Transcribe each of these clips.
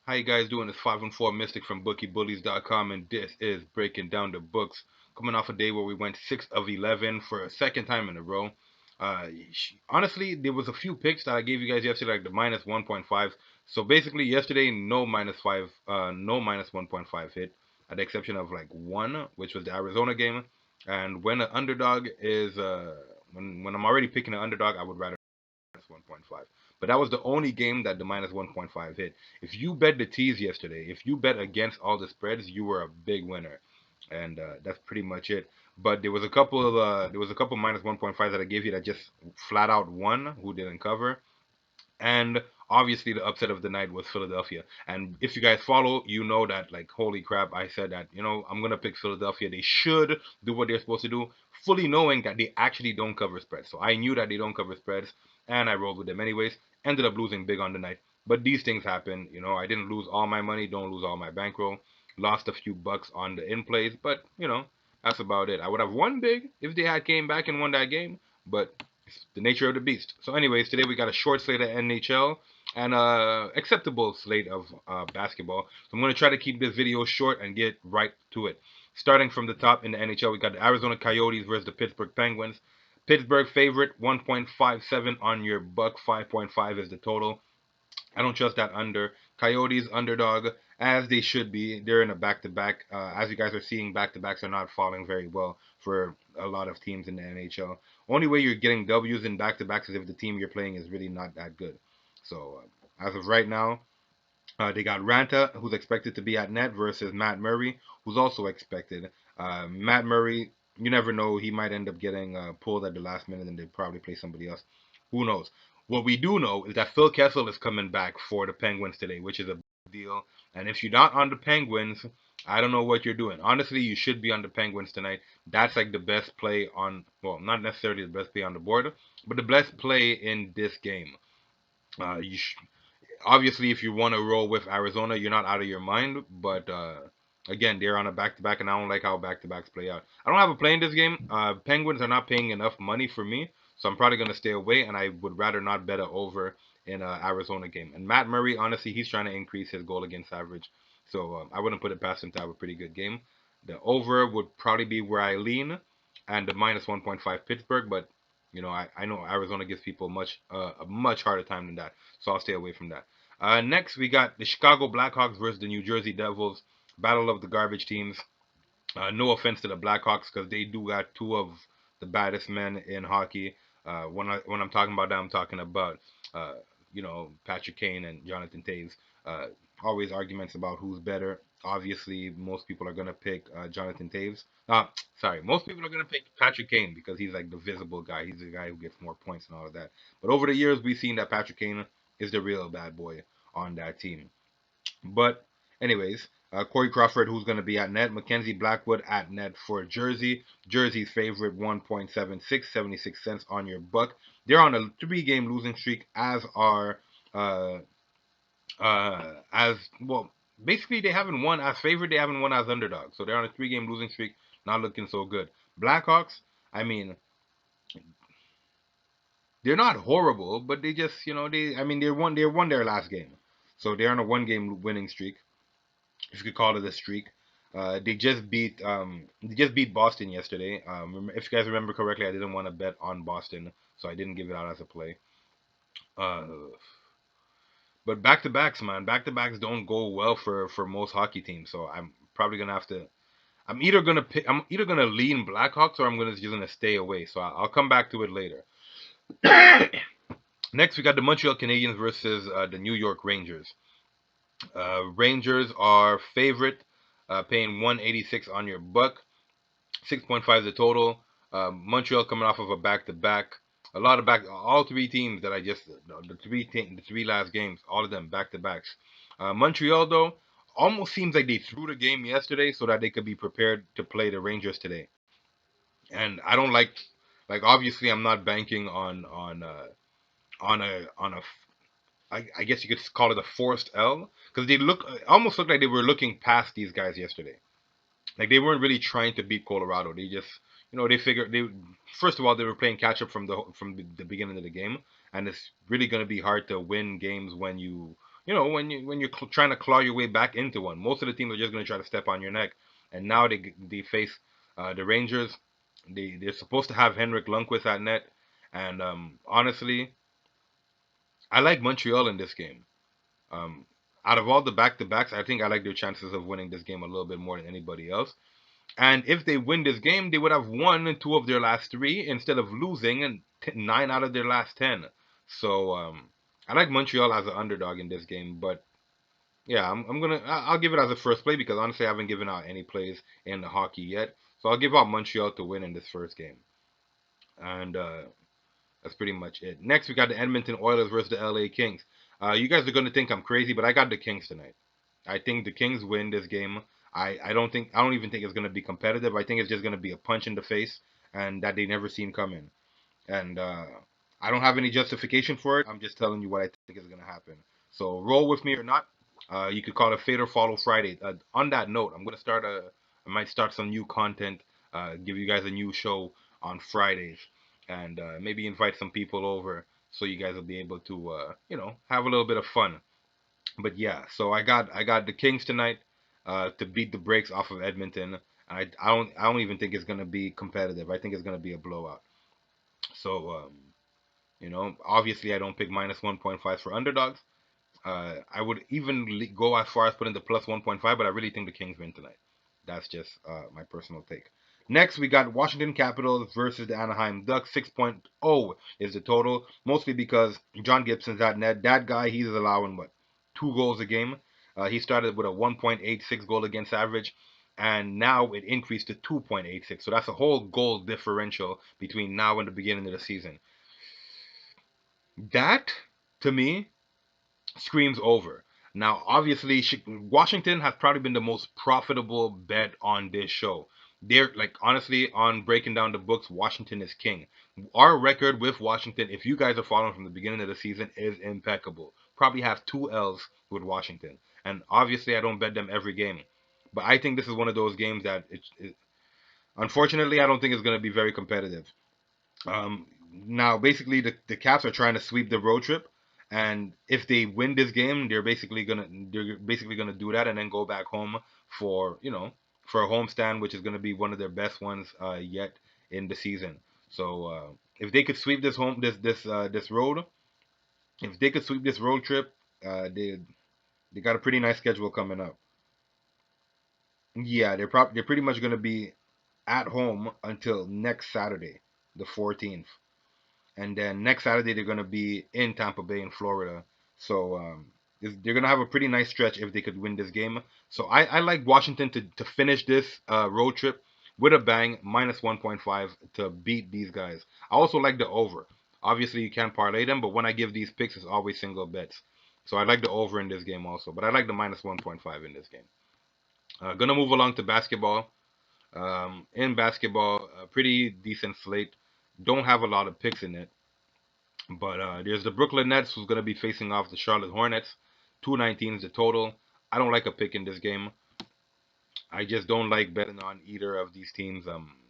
How you guys doing? It's 514 Mystic from BookieBullies.com, and this is Breaking Down the Books. Coming off a day where we went 6 of 11 for a second time in a row. Honestly, there was a few picks that I gave you guys yesterday, like the minus 1.5. So basically, yesterday, no minus 5, no minus 1.5 hit, at the exception of like one, which was the Arizona game. And when an underdog is, when I'm already picking an underdog, I would rather 1.5. But that was the only game that the minus 1.5 hit. If you bet the tees yesterday, if you bet against all the spreads, you were a big winner, and that's pretty much it. But there was a couple minus 1.5 that I gave you that just flat out won, who didn't cover. And obviously, the upset of the night was Philadelphia. And if you guys follow, you know that, like, holy crap, I said that, I'm going to pick Philadelphia. They should do what they're supposed to do, fully knowing that they actually don't cover spreads. So I knew that they don't cover spreads, and I rolled with them anyways. Ended up losing big on the night. But these things happen. I didn't lose all my money, don't lose all my bankroll. Lost a few bucks on the in plays, but, that's about it. I would have won big if they had came back and won that game, but it's the nature of the beast. So, anyways, today we got a short slate of NHL and a acceptable slate of basketball. So I'm going to try to keep this video short and get right to it. Starting from the top in the NHL, we got the Arizona Coyotes versus the Pittsburgh Penguins. Pittsburgh favorite 1.57 on your buck, 5.5 is the total. I don't trust that under. Coyotes underdog, as they should be. They're in a back to back. As you guys are seeing, back to backs are not falling very well for a lot of teams in the NHL. Only way you're getting W's in back to backs is if the team you're playing is really not that good. So, as of right now, they got Ranta, who's expected to be at net, versus Matt Murray, who's also expected. Matt Murray, you never know. He might end up getting pulled at the last minute and they probably play somebody else. Who knows? What we do know is that Phil Kessel is coming back for the Penguins today, which is a big deal. And if you're not on the Penguins, I don't know what you're doing. Honestly, you should be on the Penguins tonight. That's like the best play on, well, not necessarily the best play on the board, but the best play in this game. You obviously, if you want to roll with Arizona, you're not out of your mind. But again, they're on a back to back, and I don't like how back to backs play out. I don't have a play in this game. Penguins are not paying enough money for me, so I'm probably gonna stay away. And I would rather not bet a over in an Arizona game. And Matt Murray, honestly, he's trying to increase his goal against average, so I wouldn't put it past him to have a pretty good game. The over would probably be where I lean, and the minus 1.5 Pittsburgh, but. I know Arizona gives people a much harder time than that, so I'll stay away from that. Next, we got the Chicago Blackhawks versus the New Jersey Devils. Battle of the garbage teams. No offense to the Blackhawks because they do got two of the baddest men in hockey. When I'm talking about that, I'm talking about uh, Patrick Kane and Jonathan Toews. Uh, Always arguments about who's better. Obviously, most people are gonna pick Jonathan Toews. Sorry, most people are gonna pick Patrick Kane because he's like the visible guy. He's the guy who gets more points and all of that. But over the years, we've seen that Patrick Kane is the real bad boy on that team. But anyways, Corey Crawford, who's going to be at net. Mackenzie Blackwood at net for Jersey. Jersey's favorite 1.76, 76 cents on your buck. They're on a three-game losing streak, uh, as well. Basically, they haven't won as favorite. They haven't won as underdog. So they're on a three-game losing streak, not looking so good. Blackhawks, I mean, they're not horrible, but they just, I mean, they won their last game, so they're on a one-game winning streak, if you could call it a streak. They just beat Boston yesterday. If you guys remember correctly, I didn't want to bet on Boston, so I didn't give it out as a play. Uh, but back to backs, man, back to backs don't go well for most hockey teams. So I'm probably gonna have to. I'm either gonna lean Blackhawks or I'm gonna just gonna stay away. So I'll come back to it later. Next, we got the Montreal Canadiens versus the New York Rangers. Rangers are favorite, paying 186 on your buck. 6.5 the total. Montreal coming off of a back to back. A lot of all three teams that I just the three last games, all of them back to backs. Montreal though almost seems like they threw the game yesterday so that they could be prepared to play the Rangers today. And I don't like obviously I'm not banking on a I guess you could call it a forced L because they almost looked like they were looking past these guys yesterday. Like they weren't really trying to beat Colorado. They just, they figured they first of all they were playing catch up from the beginning of the game, and it's really going to be hard to win games when trying to claw your way back into one. Most of the teams are just going to try to step on your neck, and now they face the Rangers. They're supposed to have Henrik Lundqvist at net, and honestly, I like Montreal in this game. Um, Out of all the back-to-backs, I think I like their chances of winning this game a little bit more than anybody else. And if they win this game, they would have won two of their last three instead of losing and 9 out of their last 10. So I like Montreal as an underdog in this game, but yeah, I'll give it as a first play because honestly I haven't given out any plays in the hockey yet. So I'll give out Montreal to win in this first game, and that's pretty much it. Next we got the Edmonton Oilers versus the LA Kings. You guys are gonna think I'm crazy, but I got the Kings tonight. I think the Kings win this game. I don't even think it's gonna be competitive. I think it's just gonna be a punch in the face and that they never seen coming. And I don't have any justification for it. I'm just telling you what I think is gonna happen. So roll with me or not. You could call it Fade or Follow Friday. On that note, I might start some new content. Give you guys a new show on Fridays, and maybe invite some people over so you guys will be able to, have a little bit of fun. But yeah, so I got the Kings tonight, to beat the brakes off of Edmonton. I don't even think it's gonna be competitive. I think it's gonna be a blowout. So obviously I don't pick minus 1.5 for underdogs. I would even go as far as putting the plus 1.5, but I really think the Kings win tonight. That's just my personal take. Next, we got Washington Capitals versus the Anaheim Ducks. 6.0 is the total, mostly because John Gibson's at net. That guy, he's allowing, what, 2 goals a game? He started with a 1.86 goal against average, and now it increased to 2.86. So that's a whole goal differential between now and the beginning of the season. That, to me, screams over. Now, obviously, Washington has probably been the most profitable bet on this show. They're like, honestly, on breaking down the books, Washington is king. Our record with Washington, if you guys are following from the beginning of the season, is impeccable. Probably have 2 L's with Washington, and obviously, I don't bet them every game, but I think this is one of those games that unfortunately, I don't think it's going to be very competitive. Now, basically, the Caps are trying to sweep the road trip, and if they win this game, they're basically gonna do that and then go back home for for a home stand, which is gonna be one of their best ones yet in the season. So if they could sweep this road, if they could sweep this road trip, they got a pretty nice schedule coming up. Yeah, they're pretty much gonna be at home until next Saturday, the 14th. And then next Saturday they're going to be in Tampa Bay in Florida. So they're going to have a pretty nice stretch if they could win this game. So I like Washington to finish this road trip with a bang, minus 1.5 to beat these guys. I also like the over. Obviously you can't parlay them, but when I give these picks, it's always single bets. So I like the over in this game also, but I like the minus 1.5 in this game. Gonna move along to basketball. In basketball, a pretty decent slate. Don't have a lot of picks in it. But there's the Brooklyn Nets who's going to be facing off the Charlotte Hornets. 219 is the total. I don't like a pick in this game. I just don't like betting on either of these teams.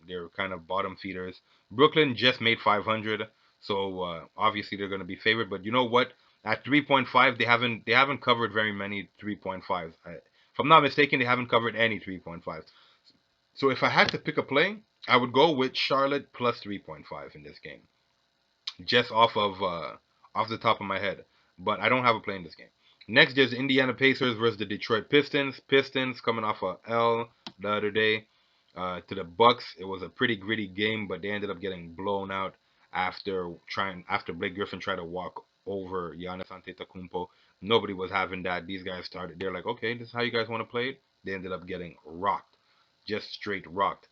They're kind of bottom feeders. Brooklyn just made 500, so obviously they're going to be favored. But you know what? At 3.5, they haven't covered very many 3.5s. If I'm not mistaken, they haven't covered any 3.5s. So if I had to pick a play, I would go with Charlotte plus 3.5 in this game, just off the top of my head. But I don't have a play in this game. Next, there's Indiana Pacers versus the Detroit Pistons. Pistons coming off a L the other day to the Bucks. It was a pretty gritty game, but they ended up getting blown out after Blake Griffin tried to walk over Giannis Antetokounmpo. Nobody was having that. These guys started. They're like, okay, this is how you guys want to play it. They ended up getting rocked, just straight rocked.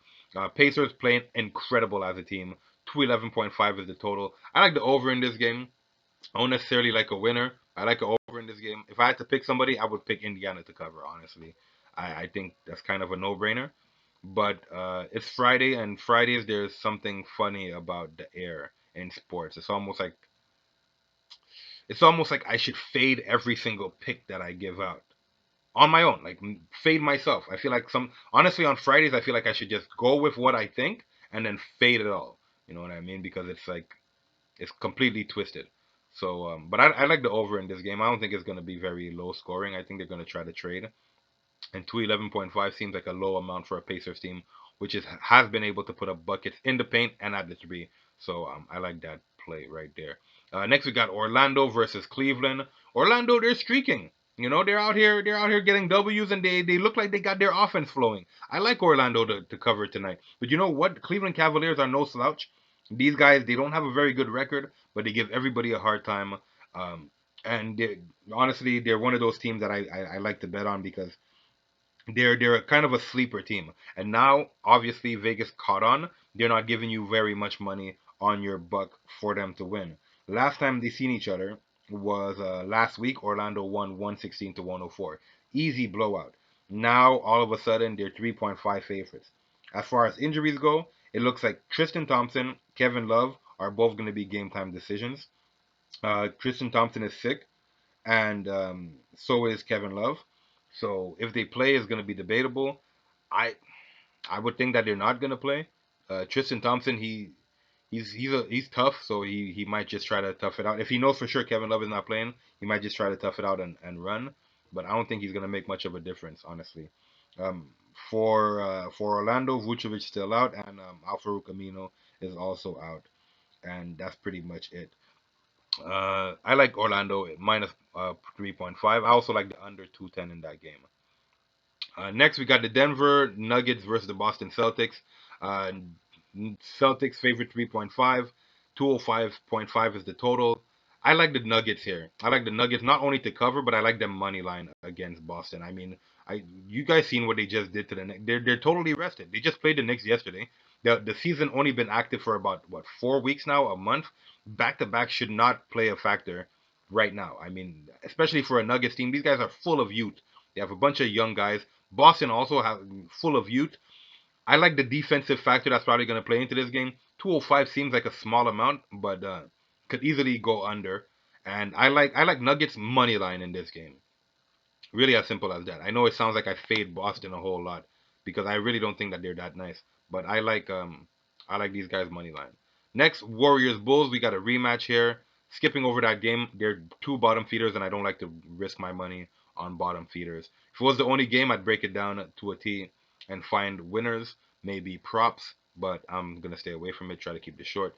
Pacers playing incredible as a team. 211.5 is the total. I like the over in this game. I don't necessarily like a winner. I like an over in this game. If I had to pick somebody, I would pick Indiana to cover, honestly. I think that's kind of a no-brainer. But it's Friday, and Fridays there's something funny about the air in sports. It's almost like I should fade every single pick that I give out on my own, like fade myself. I feel like honestly on Fridays I feel like I should just go with what I think and then fade it all. You know what I mean? Because it's completely twisted. So, but I like the over in this game. I don't think it's going to be very low scoring. I think they're going to try to trade. And 211.5 seems like a low amount for a Pacers team, which has been able to put up buckets in the paint and at the three. So I like that play right there. Next we got Orlando versus Cleveland. Orlando, they're streaking. You know, they're out here getting W's, and they look like they got their offense flowing. I like Orlando to cover tonight. But you know what? Cleveland Cavaliers are no slouch. These guys, they don't have a very good record, but they give everybody a hard time. Um, and honestly, they're one of those teams that I like to bet on because they're a kind of a sleeper team. And now, obviously, Vegas caught on. They're not giving you very much money on your buck for them to win. Last time they seen each other was last week. Orlando won 116 to 104. Easy blowout. Now, all of a sudden, they're 3.5 favorites. As far as injuries go, it looks like Tristan Thompson, Kevin Love are both going to be game time decisions. Tristan Thompson is sick, and so is Kevin Love. So if they play, it's going to be debatable. I I would think that they're not going to play. Tristan Thompson, he's tough, so he might just try to tough it out. If he knows for sure Kevin Love is not playing, he might just try to tough it out and run. But I don't think he's going to make much of a difference, honestly. Um, for Orlando, Vucevic still out, and Al-Farouq Amino is also out, and that's pretty much it. I like Orlando minus 3.5. I also like the under 210 in that game. Next, we got the Denver Nuggets versus the Boston Celtics. Uh, Celtics favorite 3.5. 205.5 is the total. I like the Nuggets here. I like the Nuggets not only to cover, but I like their money line against Boston. I mean, you guys seen what they just did to the Knicks. They're totally rested. They just played the Knicks yesterday. The season only been active for about what 4 weeks now, a month. Back to back should not play a factor right now. I mean, especially for a Nuggets team, these guys are full of youth. They have a bunch of young guys. Boston also have full of youth. I like the defensive factor that's probably going to play into this game. 205 seems like a small amount, but could easily go under. And I like Nuggets money line in this game. Really as simple as that. I know it sounds like I fade Boston a whole lot because I really don't think that they're that nice. But I like these guys money line. Next, Warriors Bulls. We got a rematch here. Skipping over that game, they're two bottom feeders, and I don't like to risk my money on bottom feeders. If it was the only game, I'd break it down to a T and find winners, maybe props, but I'm gonna stay away from it. Try to keep this short.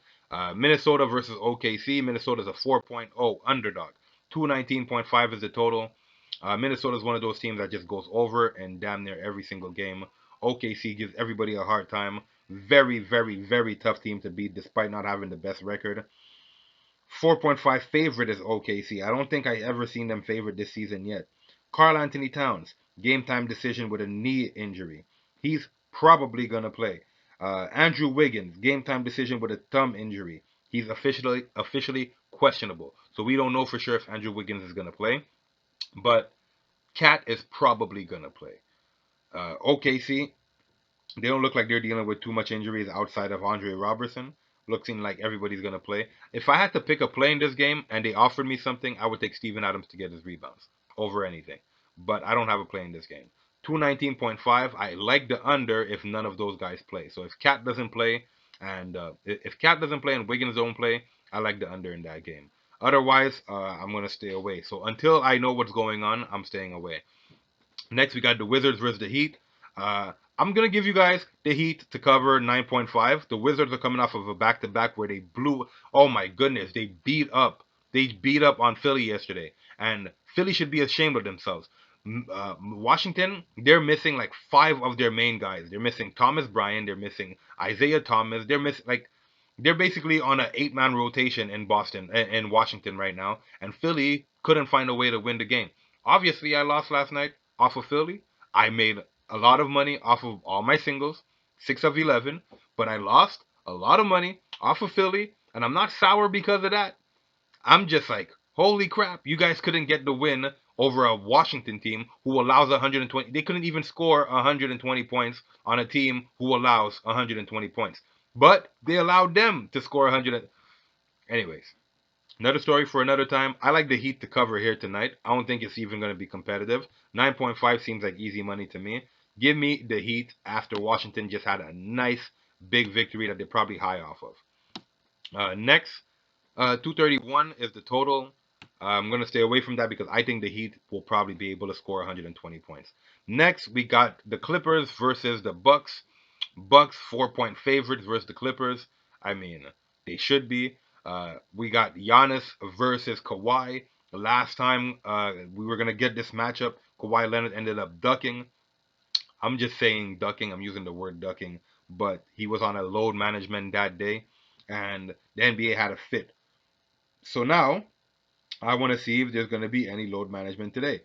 Minnesota versus OKC. Minnesota's a 4.0 underdog. 219.5 is the total. Minnesota is one of those teams that just goes over and damn near every single game. OKC gives everybody a hard time. Very, very, very tough team to beat despite not having the best record. 4.5 favorite is OKC. I don't think I ever seen them favorite this season yet. Karl Anthony Towns, game time decision with a knee injury. He's probably going to play. Andrew Wiggins, game time decision with a thumb injury. He's officially questionable. So we don't know for sure if Andrew Wiggins is going to play. But Cat is probably gonna play. OKC, they don't look like they're dealing with too much injuries outside of Andre Robertson. Looking like everybody's gonna play. If I had to pick a play in this game and they offered me something, I would take Steven Adams to get his rebounds over anything. But I don't have a play in this game. 219.5. I like the under if none of those guys play. So if Cat doesn't play and if Cat doesn't play and Wiggins don't play, I like the under in that game. Otherwise, I'm gonna stay away. So until I know what's going on, I'm staying away. Next, we got the Wizards versus the Heat. I'm gonna give you guys the Heat to cover 9.5. The Wizards are coming off of a back-to-back where they blew. Oh my goodness, they beat up. They beat up on Philly yesterday, and Philly should be ashamed of themselves. Washington, they're missing like five of their main guys. They're missing Thomas Bryant. They're missing Isaiah Thomas. They're missing like they're basically on an eight-man rotation in Boston, in Washington right now, and Philly couldn't find a way to win the game. Obviously, I lost last night off of Philly. I made a lot of money off of all my singles, 6 of 11, but I lost a lot of money off of Philly, and I'm not sour because of that. I'm just like, holy crap, you guys couldn't get the win over a Washington team who allows 120. They couldn't even score 120 points on a team who allows 120 points. But they allowed them to score 100. Anyways, another story for another time. I like the Heat to cover here tonight. I don't think it's even going to be competitive. 9.5 seems like easy money to me. Give me the Heat after Washington just had a nice big victory that they're probably high off of. Next, 231 is the total. I'm gonna stay away from that because I think the Heat will probably be able to score 120 points. Next, we got the Clippers versus the Bucks. Bucks 4-point favorites versus the Clippers. I mean, they should be. We got Giannis versus Kawhi. Last time we were gonna get this matchup, Kawhi Leonard ended up ducking. I'm just saying ducking. I'm using the word ducking, but he was on a load management that day, and the NBA had a fit. So now I want to see if there's going to be any load management today.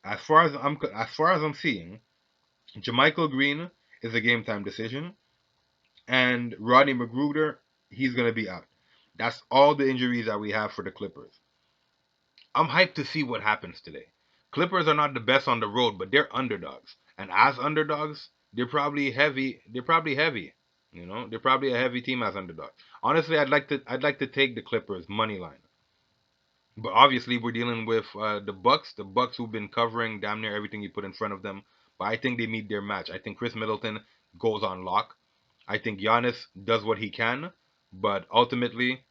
As far as I'm seeing, Jamichael Green is a game time decision, and Rodney McGruder, he's going to be out. That's all the injuries that we have for the Clippers. I'm hyped to see what happens today. Clippers are not the best on the road, but they're underdogs, and as underdogs, they're probably heavy. They're probably heavy. They're probably a heavy team as underdogs. Honestly, I'd like to take the Clippers money line. But obviously, we're dealing with the Bucks. The Bucks who've been covering damn near everything you put in front of them. But I think they meet their match. I think Chris Middleton goes on lock. I think Giannis does what he can, but ultimately,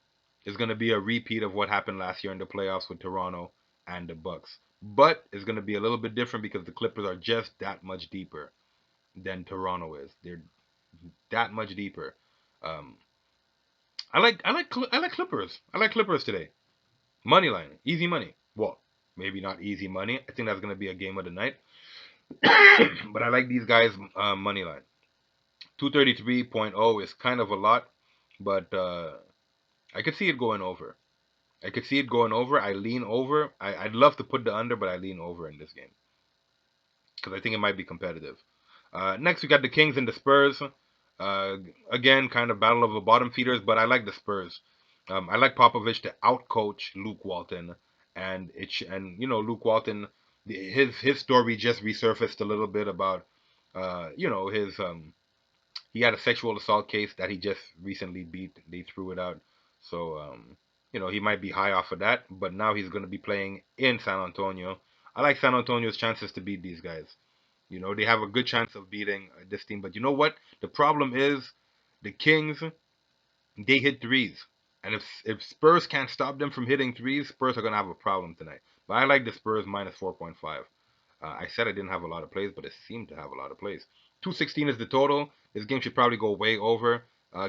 it's going to be a repeat of what happened last year in the playoffs with Toronto and the Bucks. But it's going to be a little bit different because the Clippers are just that much deeper than Toronto is. They're that much deeper. Um, I like Clippers. I like Clippers today. Money line, easy money. Well, maybe not easy money. I think that's gonna be a game of the night. But I like these guys money line. 233.0 is kind of a lot, but I could see it going over. I could see it going over. I lean over. I'd love to put the under, but I lean over in this game because I think it might be competitive. Next, we got the Kings and the Spurs. Uh, Again, kind of battle of the bottom feeders, but I like the Spurs. I like Popovich to outcoach Luke Walton, and Luke Walton, his story just resurfaced a little bit about his he had a sexual assault case that he just recently beat. They threw it out, so he might be high off of that, but now he's going to be playing in San Antonio. I like San Antonio's chances to beat these guys. They have a good chance of beating this team. But you know what? The problem is the Kings, they hit threes. And if Spurs can't stop them from hitting threes, Spurs are going to have a problem tonight. But I like the Spurs minus 4.5. I said I didn't have a lot of plays, but it seemed to have a lot of plays. 216 is the total. This game should probably go way over.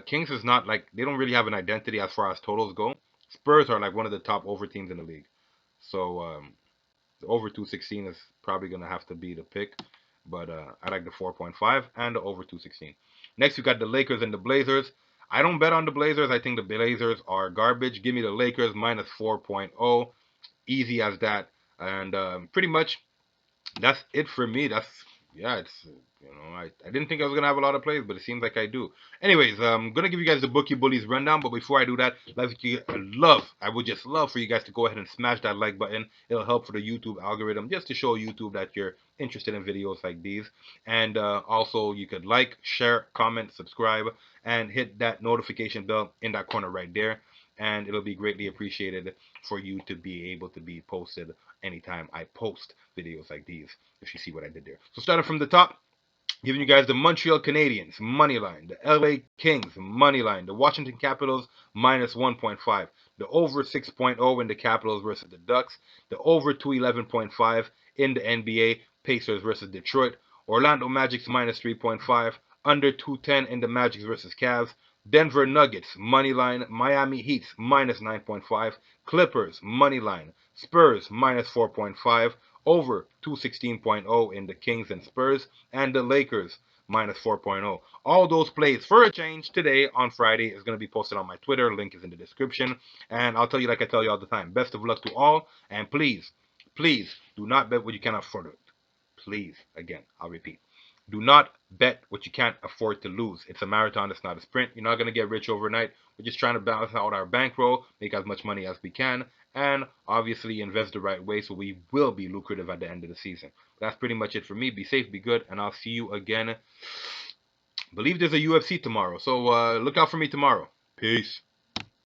Kings is not like, they don't really have an identity as far as totals go. Spurs are like one of the top over teams in the league. So the over 216 is probably going to have to be the pick. But I like the 4.5 and the over 216. Next, we got the Lakers and the Blazers. I don't bet on the Blazers. I think the Blazers are garbage. Give me the Lakers minus 4.0. Easy as that. And pretty much that's it for me. I didn't think I was gonna have a lot of plays, but it seems like I do. Anyways, I'm gonna give you guys the Bookie Bullies rundown, but before I do that, I would just love for you guys to go ahead and smash that like button. It'll help for the YouTube algorithm just to show YouTube that you're interested in videos like these. And also, you could like, share, comment, subscribe, and hit that notification bell in that corner right there. And it'll be greatly appreciated for you to be able to be posted anytime I post videos like these, if you see what I did there. So starting from the top, giving you guys the Montreal Canadiens money line, the LA Kings money line, the Washington Capitals minus 1.5, the over 6.0 in the Capitals versus the Ducks, the over 211.5 in the NBA Pacers versus Detroit, Orlando Magic's minus 3.5, under 210 in the Magic versus Cavs, Denver Nuggets money line, Miami Heat's minus 9.5, Clippers money line, Spurs minus 4.5, over 216.0 in the Kings and Spurs, and the Lakers minus 4.0. All those plays for a change today on Friday is going to be posted on my Twitter. Link is in the description. And I'll tell you like I tell you all the time. Best of luck to all. And please, please do not bet what you cannot afford. Please, again, I'll repeat. Do not bet what you can't afford to lose. It's a marathon, it's not a sprint. You're not going to get rich overnight. We're just trying to balance out our bankroll, make as much money as we can, and obviously invest the right way so we will be lucrative at the end of the season. That's pretty much it for me. Be safe, be good, and I'll see you again. I believe there's a UFC tomorrow, so look out for me tomorrow. Peace.